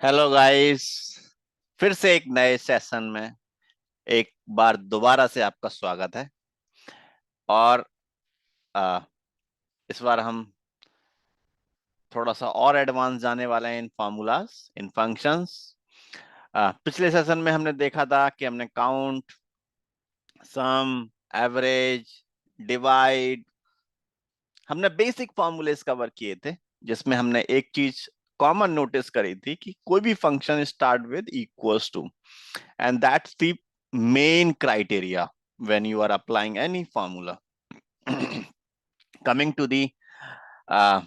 Hello guys. फिर से एक नए सेशन में एक बार दोबारा से आपका स्वागत है। और आ, इस बार हम थोड़ा सा और एडवांस जाने वाले हैं इन फार्मूलाज, इन फंक्शंस। पिछले सेशन में हमने देखा था कि हमने काउंट, सम, एवरेज, डिवाइड, हमने बेसिक फार्मूलेस कवर किए थे, जिसमें हमने एक चीज कॉमन नोटिस करी थी कि कोई भी function start with equals to, and that's the main criteria when you are applying any formula. Coming to the uh,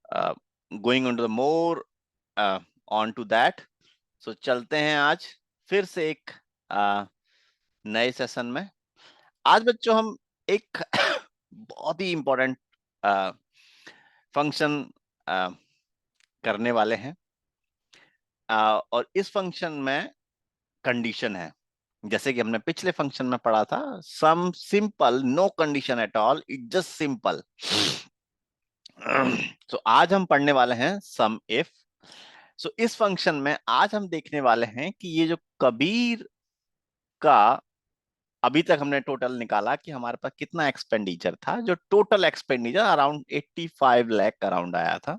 uh, going on to the more on to that. So चलते हैं आज फिर से एक नए सेशन में। आज बच्चों हम एक बहुत ही इंपॉर्टेंट फंक्शन करने वाले हैं। और इस फंक्शन में कंडीशन है, जैसे कि हमने पिछले फंक्शन में पढ़ा था। Sum simple, no condition at all, it just simple. तो आज हम पढ़ने वाले हैं सम इफ। सो इस फंक्शन में आज हम देखने वाले हैं कि ये जो कबीर का अभी तक हमने टोटल निकाला कि हमारे पास कितना एक्सपेंडिचर था। जो total expenditure around 85 lakh around आया था।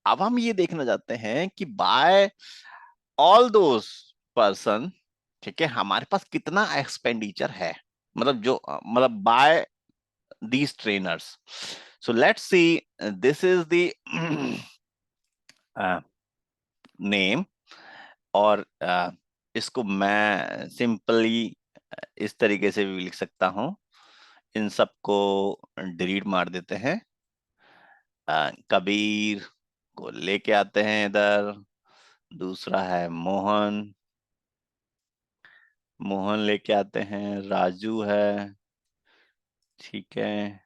अब हम ये देखना चाहते हैं कि बाय ऑल दोस पर्सन, ठीक है, हमारे पास कितना एक्सपेंडिचर है, मतलब जो मतलब by these trainers. So let's see, this is the name. और इसको मैं सिंपली इस तरीके से भी लिख सकता हूं। इन सबको डिलीट मार देते हैं। कबीर को लेके आते हैं इधर। दूसरा है मोहन, मोहन लेके आते हैं। राजू है, ठीक है,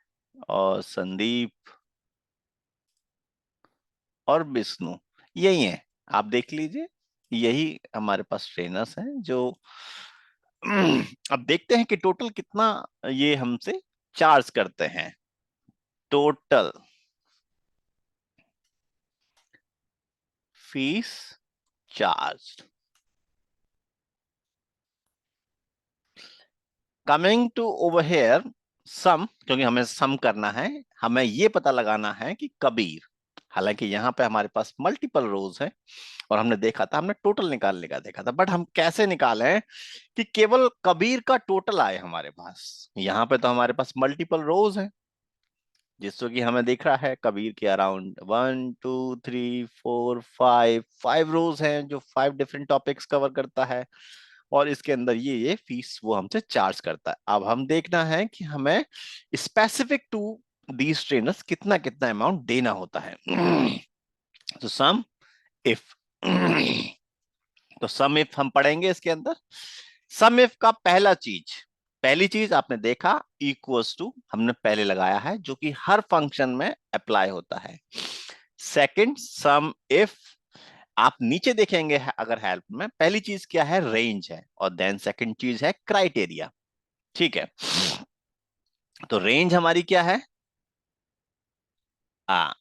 और संदीप और विष्णु, यही है। आप देख लीजिए, यही हमारे पास ट्रेनर्स हैं जो अब देखते हैं कि टोटल कितना ये हमसे चार्ज करते हैं। Total fees charge coming to over here some, क्योंकि हमें सम करना है, हमें ये पता लगाना है कि कबीर, हालांकि यहाँ पे हमारे पास मल्टीपल रोज है और हमने देखा था, हमने टोटल निकालने का देखा था, बट हम कैसे निकालें कि केवल कबीर का टोटल आए हमारे पास। यहाँ पे तो हमारे पास मल्टीपल रोज है, जिससे कि हमें दिख रहा है कबीर के अराउंड 1 2 3 4 5 रोज हैं, जो 5 डिफरेंट टॉपिक्स कवर करता है। और इसके अंदर ये फीस वो हमसे चार्ज करता है। अब हम देखना है कि हमें स्पेसिफिक टू दीज ट्रेनर्स कितना कितना अमाउंट देना होता है। तो सम इफ तो सम इफ हम पढ़ेंगे इसके अंदर। सम इफ का पहली चीज आपने देखा, इक्वल्स टू हमने पहले लगाया है, जो कि हर फंक्शन में अप्लाई होता है। सेकंड, सम इफ आप नीचे देखेंगे अगर हेल्प में, पहली चीज क्या है, रेंज है, और देन सेकंड चीज है क्राइटेरिया। ठीक है, तो रेंज हमारी क्या है, आ,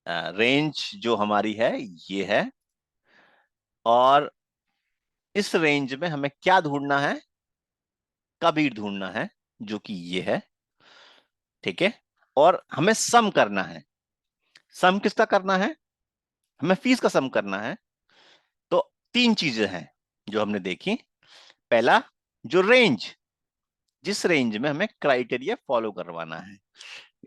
रेंज जो हमारी है ये है। और इस रेंज में हमें क्या ढूंढना है, कबीर ढूंढना है, जो कि ये है। ठीक है, और हमें सम करना है। सम किसका करना है, हमें फीस का सम करना है। तो तीन चीजें हैं जो हमने देखी। पहला, जो रेंज, जिस रेंज में हमें क्राइटेरिया फॉलो करवाना है,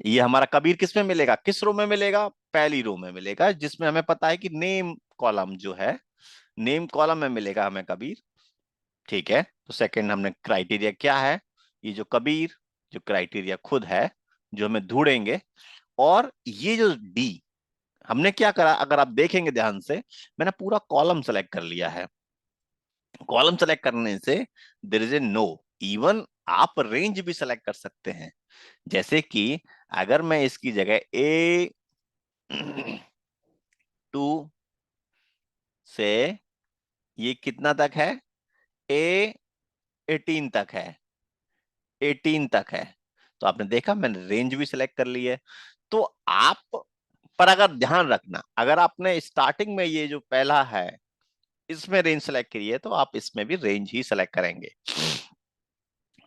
ये हमारा कबीर किस में मिलेगा, किस रो में मिलेगा, पहली रो में मिलेगा, जिसमें हमें पता है कि नेम कॉलम जो है, नेम कॉलम में मिलेगा हमें कबीर। ठीक है, तो सेकंड हमने क्राइटेरिया क्या है, ये जो कबीर, जो क्राइटेरिया खुद है, जो हमें ढूंढेंगे। और ये जो डी, हमने क्या करा, अगर आप देखेंगे ध्यान से, मैंने पूरा कॉलम सेलेक्ट कर लिया है। कॉलम सेलेक्ट करने से there is a no, even आप रेंज भी सेलेक्ट कर सकते हैं। जैसे कि अगर मैं इसकी जगह A2 से ये कितना तक है, A18 तक है, 18 तक है, तो आपने देखा मैंने रेंज भी सिलेक्ट कर ली है। तो आप पर अगर ध्यान रखना, अगर आपने स्टार्टिंग में ये जो पहला है इसमें रेंज सेलेक्ट करी है तो आप इसमें भी रेंज ही सेलेक्ट करेंगे।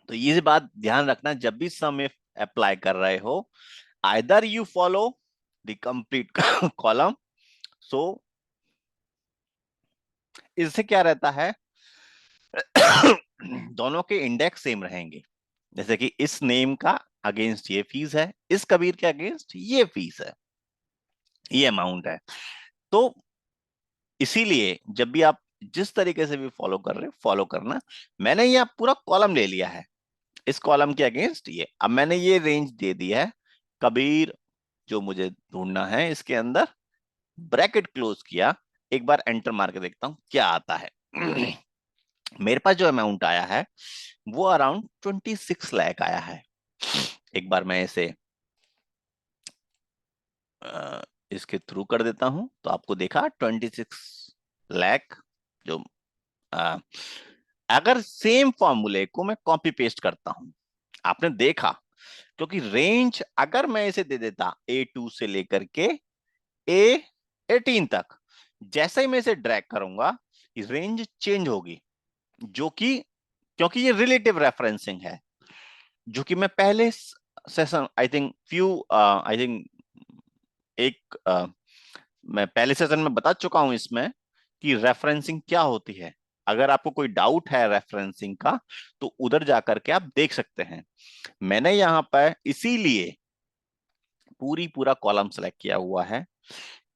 तो ये बात ध्यान रखना, जब भी सम इफ अप्लाई कर रहे हो, either you follow the complete column. So इससे क्या रहता है, दोनों के इंडेक्स सेम रहेंगे। जैसे कि इस नेम का अगेंस्ट ये फीस है, इस कबीर के अगेंस्ट ये फीस है, ये अमाउंट है। तो इसीलिए जब भी आप जिस तरीके से भी फॉलो कर रहे हो फॉलो करना। मैंने ये पूरा कॉलम ले लिया है, इस कॉलम के अगेंस्ट ये, अब मैंने ये रेंज दे दिया है कबीर जो मुझे ढूंढना है, इसके अंदर ब्रैकेट क्लोज किया, एक बार एंटर मार के देखता हूं क्या आता है। मेरे पास जो अमाउंट आया है वो अराउंड 26 लाख आया है। एक बार मैं इसे इसके थ्रू कर देता हूं तो आपको देखा 26 लाख जो अ, अगर सेम फॉर्मूले को मैं कॉपी पेस्ट करता हूं, आपने देखा, क्योंकि रेंज अगर मैं इसे दे देता A2 से लेकर के A18 तक, जैसे ही मैं इसे ड्रैग करूंगा रेंज चेंज होगी, जो कि क्योंकि ये रिलेटिव रेफरेंसिंग है, जो कि मैं पहले सेशन आई थिंक एक मैं पहले सेशन में बता चुका हूं इसमें कि रेफरेंसिंग क्या होती है। अगर आपको कोई डाउट है रेफरेंसिंग का तो उधर जाकर के आप देख सकते हैं। मैंने यहाँ पर इसीलिए पूरा कॉलम सेलेक्ट किया हुआ है,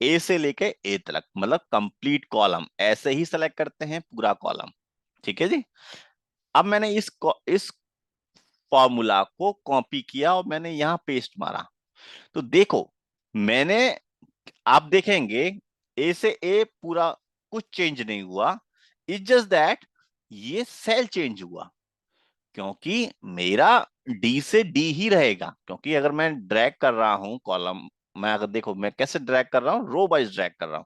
ए से लेके ए तक, मतलब कंप्लीट कॉलम ऐसे ही सेलेक्ट करते हैं पूरा कॉलम। ठीक है जी। अब मैंने इस फॉर्मूला को कॉपी किया और मैंने यहां पेस्ट मारा, तो देखो मैंने, आप देखेंगे ए से ए पूरा कुछ चेंज नहीं हुआ, इट्स जस्ट दैट ये सेल चेंज हुआ, क्योंकि मेरा डी से डी ही रहेगा। क्योंकि अगर मैं ड्रैग कर रहा हूं कॉलम, मैं अगर देखो मैं कैसे ड्रैग कर रहा हूं, रो वाइज ड्रैग कर रहा हूं,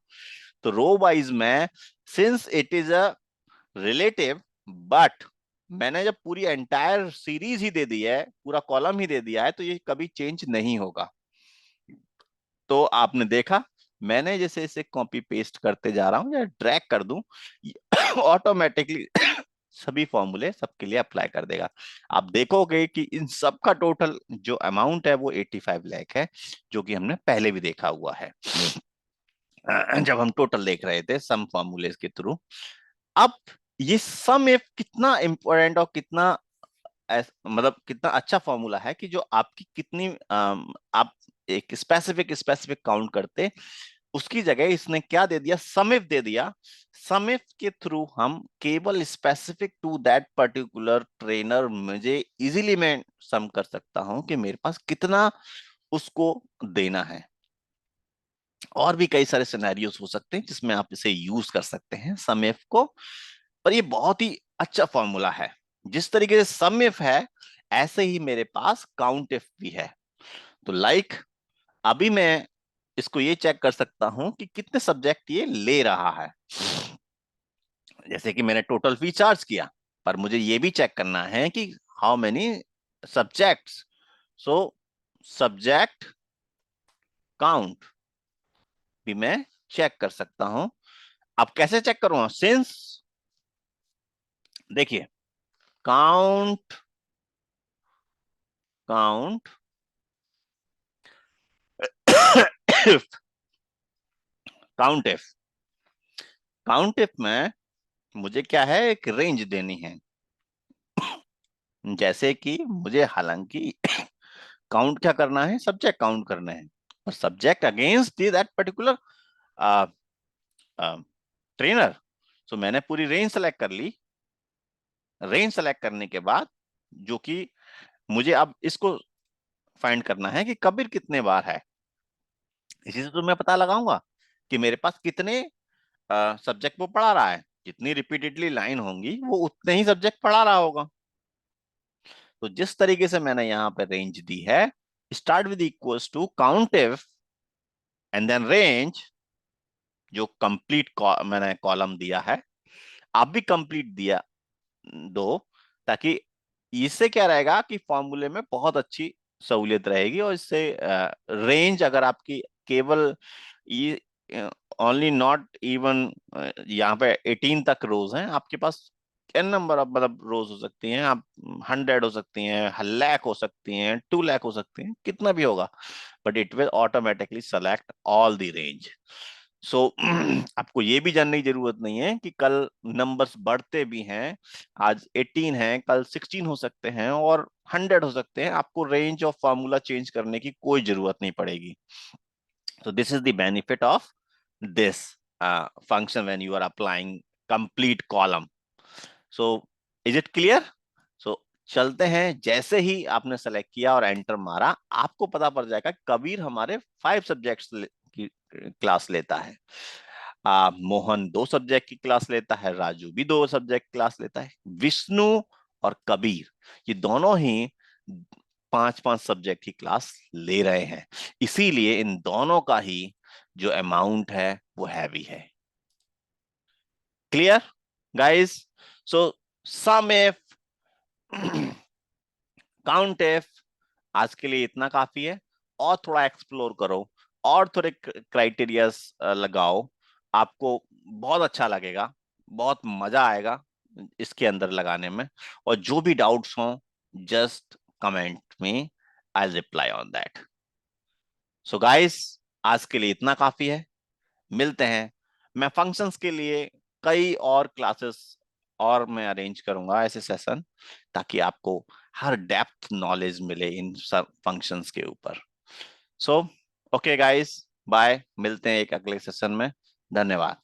तो रो वाइज में since it is a relative, but मैंने जब पूरी एंटायर सीरीज ही दे दी है, पूरा कॉलम ही दे दिया है, तो ये कभी चेंज नहीं होगा। तो आपने देखा, मैंने जैसे इसे कॉपी पेस्ट करते जा रहा हूं या ड्रैग कर दूं, ऑटोमेटिकली सभी फॉर्मूले सबके लिए अप्लाई कर देगा। आप देखोगे कि इन सब का टोटल जो अमाउंट है वो 85 लाख है, जो कि हमने पहले भी देखा हुआ है जब हम टोटल देख रहे थे सम फॉर्मूले के थ्रू। अब ये सम इफ कितना इंपॉर्टेंट और कितना मतलब कितना अच्छा फॉर्मूला है कि जो आपकी कितनी आप एक स्पेसिफिक काउंट करते, उसकी जगह इसने क्या दे दिया, सम इफ दे दिया। सम इफ के थ्रू हम केवल specific to that particular trainer, मुझे इजीली मैं सम कर सकता हूं कि मेरे पास कितना उसको देना है। और भी कई सारे सिनेरियोज हो सकते हैं जिसमें आप इसे यूज कर सकते हैं सम इफ को, पर ये बहुत ही अच्छा फॉर्मूला है। जिस तरीके से सम इफ है, ऐसे ही मेरे पास काउंट इफ भी है। तो अभी मैं इसको ये चेक कर सकता हूं कि कितने सब्जेक्ट ये ले रहा है। जैसे कि मैंने टोटल फी चार्ज किया, पर मुझे ये भी चेक करना है कि how many subjects. So subject count भी मैं चेक कर सकता हूं। अब कैसे चेक करूंगा, सिंस देखिए, count count count if count if में मुझे क्या है, एक रेंज देनी है। जैसे कि मुझे हालांकि काउंट क्या करना है, सब्जेक्ट काउंट करने हैं, और subject against that particular trainer. So मैंने पूरी रेंज सेलेक्ट कर ली। रेंज सेलेक्ट करने के बाद जो कि मुझे अब इसको फाइंड करना है कि कबीर कितने बार है, इसी से तो मैं पता लगाऊंगा कि मेरे पास कितने सब्जेक्ट वो पढ़ा रहा है। जितनी रिपीटेडली लाइन होंगी वो उतने ही सब्जेक्ट पढ़ा रहा होगा। तो जिस तरीके से मैंने यहाँ पे रेंज दी है, start with equals to count if and then range, जो कंप्लीट मैंने कॉलम दिया है, आप भी कंप्लीट दिया दो, ताकि इससे क्या रहेगा कि फॉर्मूले में बहुत अच्छी सहूलियत रहेगी, और इससे रेंज अगर आपकी केवल ये ओनली नॉट इवन यहाँ पे 18 तक रोज हैं आपके पास। एन नंबर ऑफ मतलब रोज हो सकती हैं, आप 100 हो सकती हैं, लाख हो सकती हैं, 2 लाख हो सकती हैं, कितना भी होगा, but it will automatically select all the range. So आपको ये भी जानने की जरूरत नहीं है कि कल नंबर्स बढ़ते भी हैं, आज 18 है, कल 16 हो सकते हैं और 100 हो सकते हैं, आपको रेंज ऑफ फार्मूला चेंज करने की कोई जरूरत नहीं पड़ेगी। So this is the benefit of this function when you are applying complete column. So is it clear? So चलते हैं, जैसे ही आपने सेलेक्ट किया और एंटर मारा, आपको पता पड़ जाएगा कबीर हमारे 5 सब्जेक्ट्स की क्लास लेता है, मोहन 2 सब्जेक्ट की क्लास लेता है, राजू भी 2 सब्जेक्ट क्लास लेता है, विष्णु और कबीर ये दोनों ही 5-5 सब्जेक्ट की क्लास ले रहे हैं, इसीलिए इन दोनों का ही जो अमाउंट है वो हैवी है। Clear guys? So SUMIF COUNTIF आज के लिए इतना काफी है, और थोड़ा एक्सप्लोर करो और थोड़े क्राइटेरियाज लगाओ, आपको बहुत अच्छा लगेगा, बहुत मजा आएगा इसके अंदर लगाने में। और जो भी डाउट्स हो जस्ट कमेंट में, I reply on that. So guys आज के लिए इतना काफी है, मिलते हैं। मैं फंक्शंस के लिए कई और क्लासेस और मैं अरेंज करूंगा ऐसे सेशन, ताकि आपको हर डेप्थ नॉलेज मिले इन सब फंक्शंस के ऊपर। सो ओके गाइस, बाय, मिलते हैं एक अगले सेशन में। धन्यवाद।